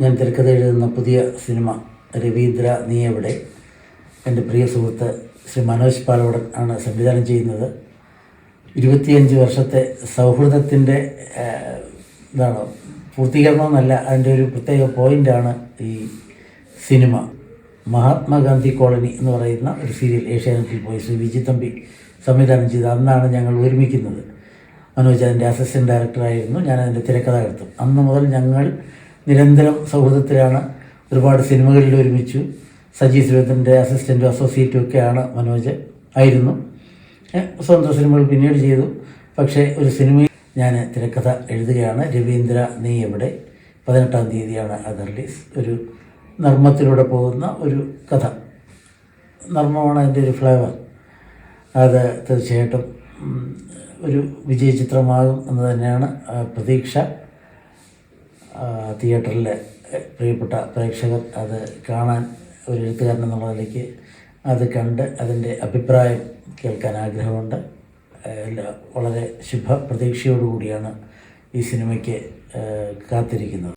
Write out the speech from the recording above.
ഞാൻ തിരക്കഥ എഴുതുന്ന പുതിയ സിനിമ രവീന്ദ്ര നീ എവിടെ എൻ്റെ പ്രിയ സുഹൃത്ത് ശ്രീ മനോജ് പാലോടൻ ആണ് സംവിധാനം ചെയ്യുന്നത്. 25 വർഷത്തെ സൗഹൃദത്തിൻ്റെ പൂർത്തീകരണമെന്നല്ല, അതിൻ്റെ ഒരു പ്രത്യേക പോയിൻ്റാണ് ഈ സിനിമ. മഹാത്മാഗാന്ധി കോളനി എന്ന് പറയുന്ന ഒരു സീരിയൽ ഏഷ്യാനെറ്റിൽ പോയി ശ്രീ വിജി തമ്പി സംവിധാനം ചെയ്ത് അന്നാണ് ഞങ്ങൾ ഒരുമിക്കുന്നത്. മനോജ് അതിൻ്റെ അസിസ്റ്റൻറ്റ് ഡയറക്ടറായിരുന്നു, ഞാനതിൻ്റെ തിരക്കഥാകൃത്തും. അന്ന് മുതൽ ഞങ്ങൾ നിരന്തരം സൗഹൃദത്തിലാണ്. ഒരുപാട് സിനിമകളിൽ ഒരുമിച്ചു. സജി സുരേന്ദ്രൻ്റെ അസിസ്റ്റൻറ്റും അസോസിയേറ്റും ഒക്കെയാണ് മനോജ് ആയിരുന്നു. സ്വന്തം സിനിമകൾ പിന്നീട് ചെയ്തു. പക്ഷേ ഒരു സിനിമയിൽ ഞാൻ തിരക്കഥ എഴുതുകയാണ്. രവീന്ദ്ര നീ എവിടെ 18-ാം തീയതിയാണ് അത് റിലീസ്. ഒരു നർമ്മത്തിലൂടെ പോകുന്ന ഒരു കഥ. നർമ്മമാണ് അതിൻ്റെ ഒരു ഫ്ലേവർ. അത് തീർച്ചയായിട്ടും ഒരു വിജയ ചിത്രമാകും എന്ന് തന്നെയാണ് പ്രതീക്ഷ. തിയേറ്ററിലെ പ്രിയപ്പെട്ട പ്രേക്ഷകർ അത് കാണാൻ, ഒരു എഴുത്തുകാരൻ എന്നുള്ള നിലയ്ക്ക് അത് കണ്ട് അതിൻ്റെ അഭിപ്രായം കേൾക്കാൻ ആഗ്രഹമുണ്ട്. വളരെ ശുഭ പ്രതീക്ഷയോടുകൂടിയാണ് ഈ സിനിമയ്ക്ക് കാത്തിരിക്കുന്നത്.